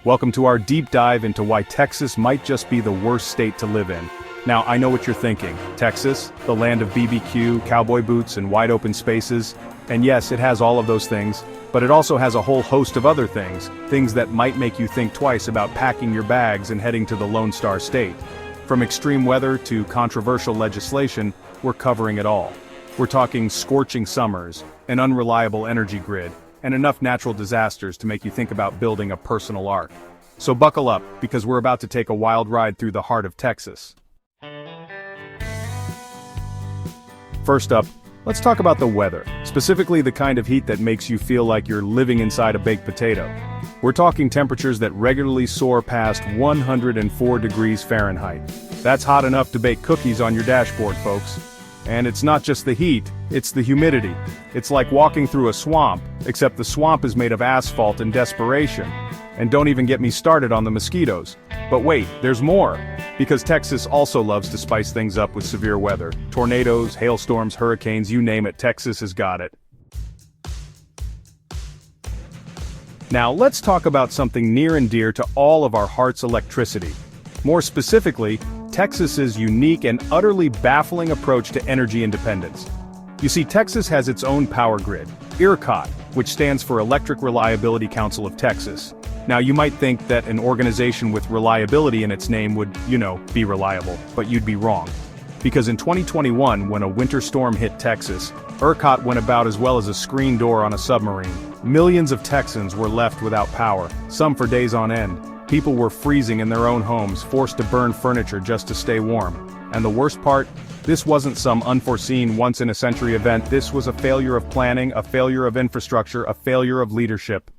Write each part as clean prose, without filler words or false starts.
Welcome to our deep dive into why Texas might just be the worst state to live in. Now, I know what you're thinking. Texas, the land of BBQ, cowboy boots, and wide open spaces. And yes, it has all of those things, but it also has a whole host of other things that might make you think twice about packing your bags and heading to the Lone Star State. From extreme weather to controversial legislation, we're covering it all. We're talking scorching summers, an unreliable energy grid, and enough natural disasters to make you think about building a personal ark. So buckle up, because we're about to take a wild ride through the heart of Texas. First up, let's talk about the weather, specifically the kind of heat that makes you feel like you're living inside a baked potato. We're talking temperatures that regularly soar past 104 degrees Fahrenheit. That's hot enough to bake cookies on your dashboard, folks. And it's not just the heat, it's the humidity. It's like walking through a swamp, except the swamp is made of asphalt and desperation. And don't even get me started on the mosquitoes. But wait, there's more. Because Texas also loves to spice things up with severe weather. Tornadoes, hailstorms, hurricanes, you name it, Texas has got it. Now let's talk about something near and dear to all of our hearts: electricity. More specifically, Texas's unique and utterly baffling approach to energy independence. You see, Texas has its own power grid, ERCOT, which stands for Electric Reliability Council of Texas. Now you might think that an organization with reliability in its name would, be reliable, but you'd be wrong. Because in 2021, when a winter storm hit Texas, ERCOT went about as well as a screen door on a submarine. Millions of Texans were left without power, some for days on end. People were freezing in their own homes, forced to burn furniture just to stay warm. And the worst part? This wasn't some unforeseen once-in-a-century event. This was a failure of planning, a failure of infrastructure, a failure of leadership.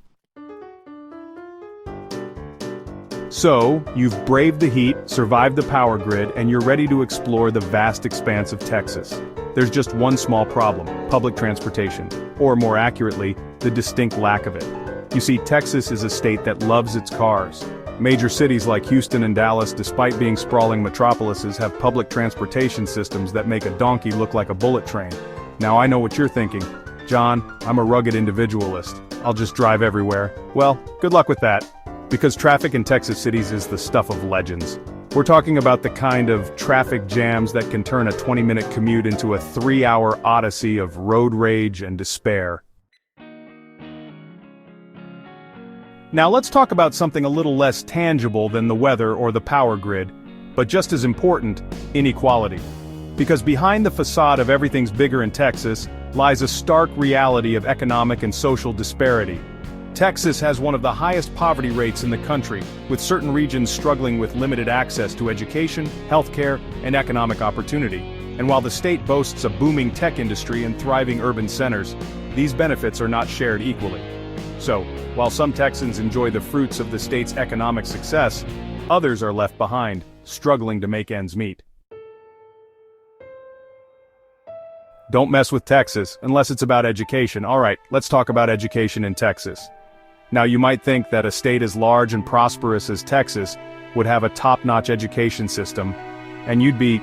So, you've braved the heat, survived the power grid, and you're ready to explore the vast expanse of Texas. There's just one small problem: public transportation. Or more accurately, the distinct lack of it. You see, Texas is a state that loves its cars. Major cities like Houston and Dallas, despite being sprawling metropolises, have public transportation systems that make a donkey look like a bullet train. Now I know what you're thinking. John, I'm a rugged individualist. I'll just drive everywhere. Well, good luck with that. Because traffic in Texas cities is the stuff of legends. We're talking about the kind of traffic jams that can turn a 20-minute commute into a 3-hour odyssey of road rage and despair. Now let's talk about something a little less tangible than the weather or the power grid, but just as important: inequality. Because behind the facade of everything's bigger in Texas lies a stark reality of economic and social disparity. Texas has one of the highest poverty rates in the country, with certain regions struggling with limited access to education, healthcare, and economic opportunity. And while the state boasts a booming tech industry and thriving urban centers, these benefits are not shared equally. So, while some Texans enjoy the fruits of the state's economic success, others are left behind, struggling to make ends meet. Don't mess with Texas, unless it's about education. Alright, let's talk about education in Texas. Now you might think that a state as large and prosperous as Texas would have a top-notch education system, and you'd be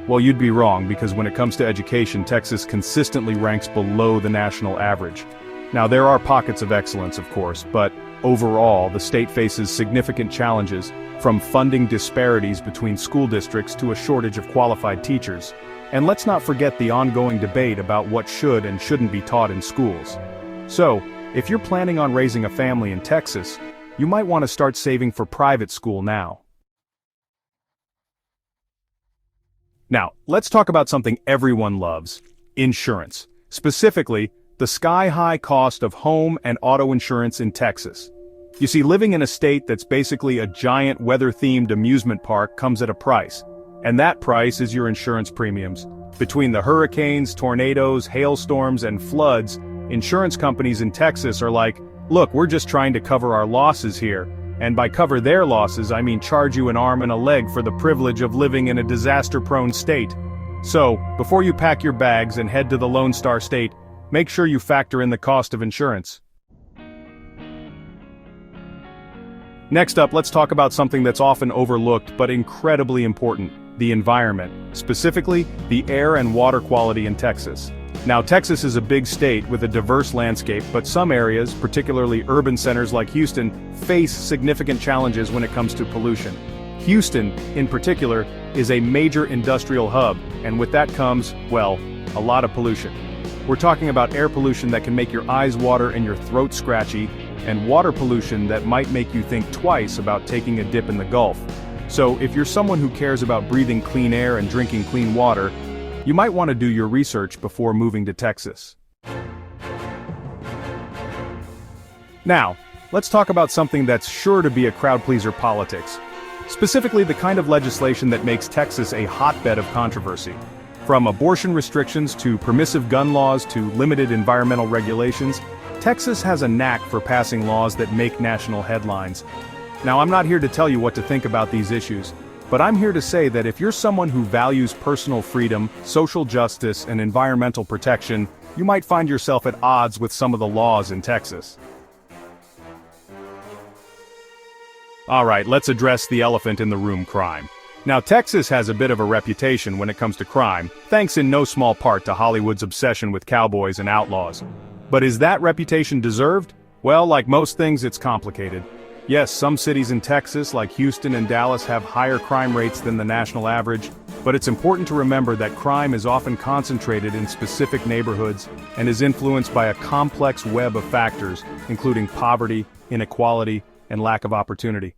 wrong, because when it comes to education, Texas consistently ranks below the national average. Now there are pockets of excellence, of course, but overall, the state faces significant challenges, from funding disparities between school districts to a shortage of qualified teachers. And let's not forget the ongoing debate about what should and shouldn't be taught in schools. So, if you're planning on raising a family in Texas, you might want to start saving for private school now. Now, let's talk about something everyone loves: insurance. Specifically, the sky-high cost of home and auto insurance in Texas. You see, living in a state that's basically a giant weather-themed amusement park comes at a price. And that price is your insurance premiums. Between the hurricanes, tornadoes, hailstorms, and floods, insurance companies in Texas are like, look, we're just trying to cover our losses here. And by cover their losses, I mean charge you an arm and a leg for the privilege of living in a disaster-prone state. So, before you pack your bags and head to the Lone Star State, make sure you factor in the cost of insurance. Next up, let's talk about something that's often overlooked but incredibly important: the environment, specifically the air and water quality in Texas. Now, Texas is a big state with a diverse landscape, but some areas, particularly urban centers like Houston, face significant challenges when it comes to pollution. Houston, in particular, is a major industrial hub, and with that comes, well, a lot of pollution. We're talking about air pollution that can make your eyes water and your throat scratchy, and water pollution that might make you think twice about taking a dip in the Gulf. So, if you're someone who cares about breathing clean air and drinking clean water, you might want to do your research before moving to Texas. Now, let's talk about something that's sure to be a crowd-pleaser: politics. Specifically, the kind of legislation that makes Texas a hotbed of controversy. From abortion restrictions to permissive gun laws to limited environmental regulations, Texas has a knack for passing laws that make national headlines. Now, I'm not here to tell you what to think about these issues, but I'm here to say that if you're someone who values personal freedom, social justice, and environmental protection, you might find yourself at odds with some of the laws in Texas. Alright, let's address the elephant in the room: crime. Now, Texas has a bit of a reputation when it comes to crime, thanks in no small part to Hollywood's obsession with cowboys and outlaws. But is that reputation deserved? Well, like most things, it's complicated. Yes, some cities in Texas, like Houston and Dallas, have higher crime rates than the national average, but it's important to remember that crime is often concentrated in specific neighborhoods and is influenced by a complex web of factors, including poverty, inequality, and lack of opportunity.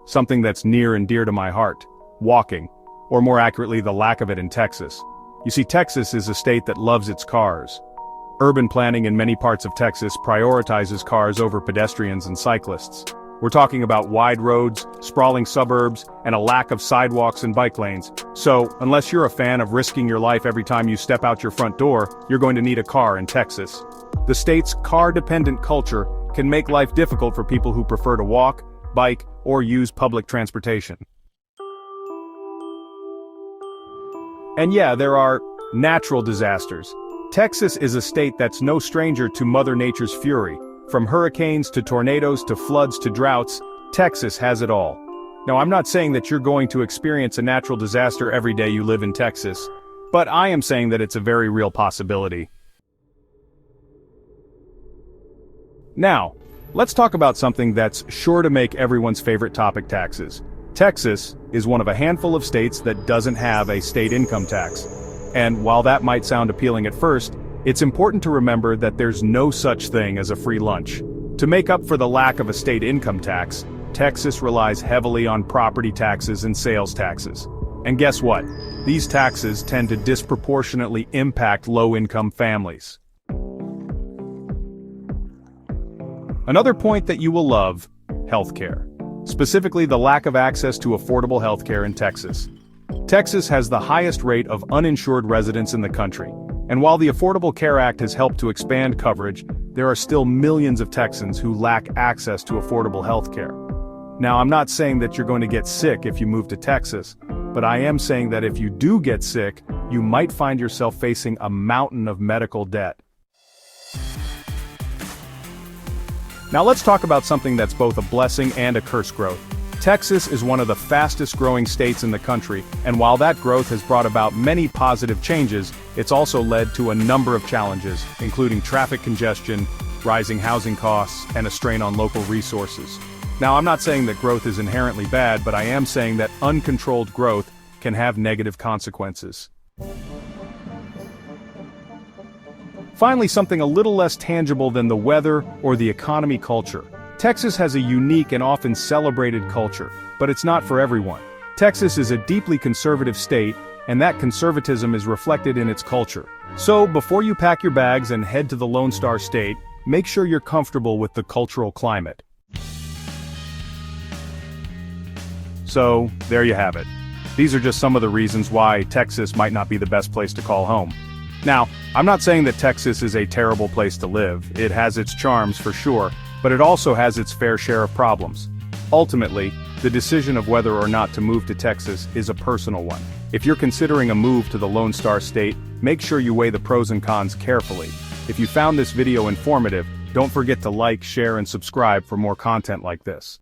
Something that's near and dear to my heart: walking, or more accurately, the lack of it in Texas. You see, Texas is a state that loves its cars. Urban planning in many parts of Texas prioritizes cars over pedestrians and cyclists. We're talking about wide roads, sprawling suburbs, and a lack of sidewalks and bike lanes. So, unless you're a fan of risking your life every time you step out your front door, you're going to need a car in Texas. The state's car-dependent culture can make life difficult for people who prefer to walk, bike, or use public transportation. And yeah, there are natural disasters. Texas is a state that's no stranger to Mother Nature's fury. From hurricanes to tornadoes to floods to droughts, Texas has it all. Now, I'm not saying that you're going to experience a natural disaster every day you live in Texas, but I am saying that it's a very real possibility. Now, let's talk about something that's sure to make everyone's favorite topic: taxes. Texas is one of a handful of states that doesn't have a state income tax. And while that might sound appealing at first, it's important to remember that there's no such thing as a free lunch. To make up for the lack of a state income tax, Texas relies heavily on property taxes and sales taxes. And guess what? These taxes tend to disproportionately impact low-income families. Another point that you will love: healthcare. Specifically, the lack of access to affordable healthcare in Texas. Texas has the highest rate of uninsured residents in the country, and while the Affordable Care Act has helped to expand coverage, there are still millions of Texans who lack access to affordable healthcare. Now, I'm not saying that you're going to get sick if you move to Texas, but I am saying that if you do get sick, you might find yourself facing a mountain of medical debt. Now let's talk about something that's both a blessing and a curse: growth. Texas is one of the fastest growing states in the country, and while that growth has brought about many positive changes, it's also led to a number of challenges, including traffic congestion, rising housing costs, and a strain on local resources. Now, I'm not saying that growth is inherently bad, but I am saying that uncontrolled growth can have negative consequences. Finally, something a little less tangible than the weather or the economy: culture. Texas has a unique and often celebrated culture, but it's not for everyone. Texas is a deeply conservative state, and that conservatism is reflected in its culture. So, before you pack your bags and head to the Lone Star State, make sure you're comfortable with the cultural climate. So, there you have it. These are just some of the reasons why Texas might not be the best place to call home. Now, I'm not saying that Texas is a terrible place to live. It has its charms for sure, but it also has its fair share of problems. Ultimately, the decision of whether or not to move to Texas is a personal one. If you're considering a move to the Lone Star State, make sure you weigh the pros and cons carefully. If you found this video informative, don't forget to like, share, and subscribe for more content like this.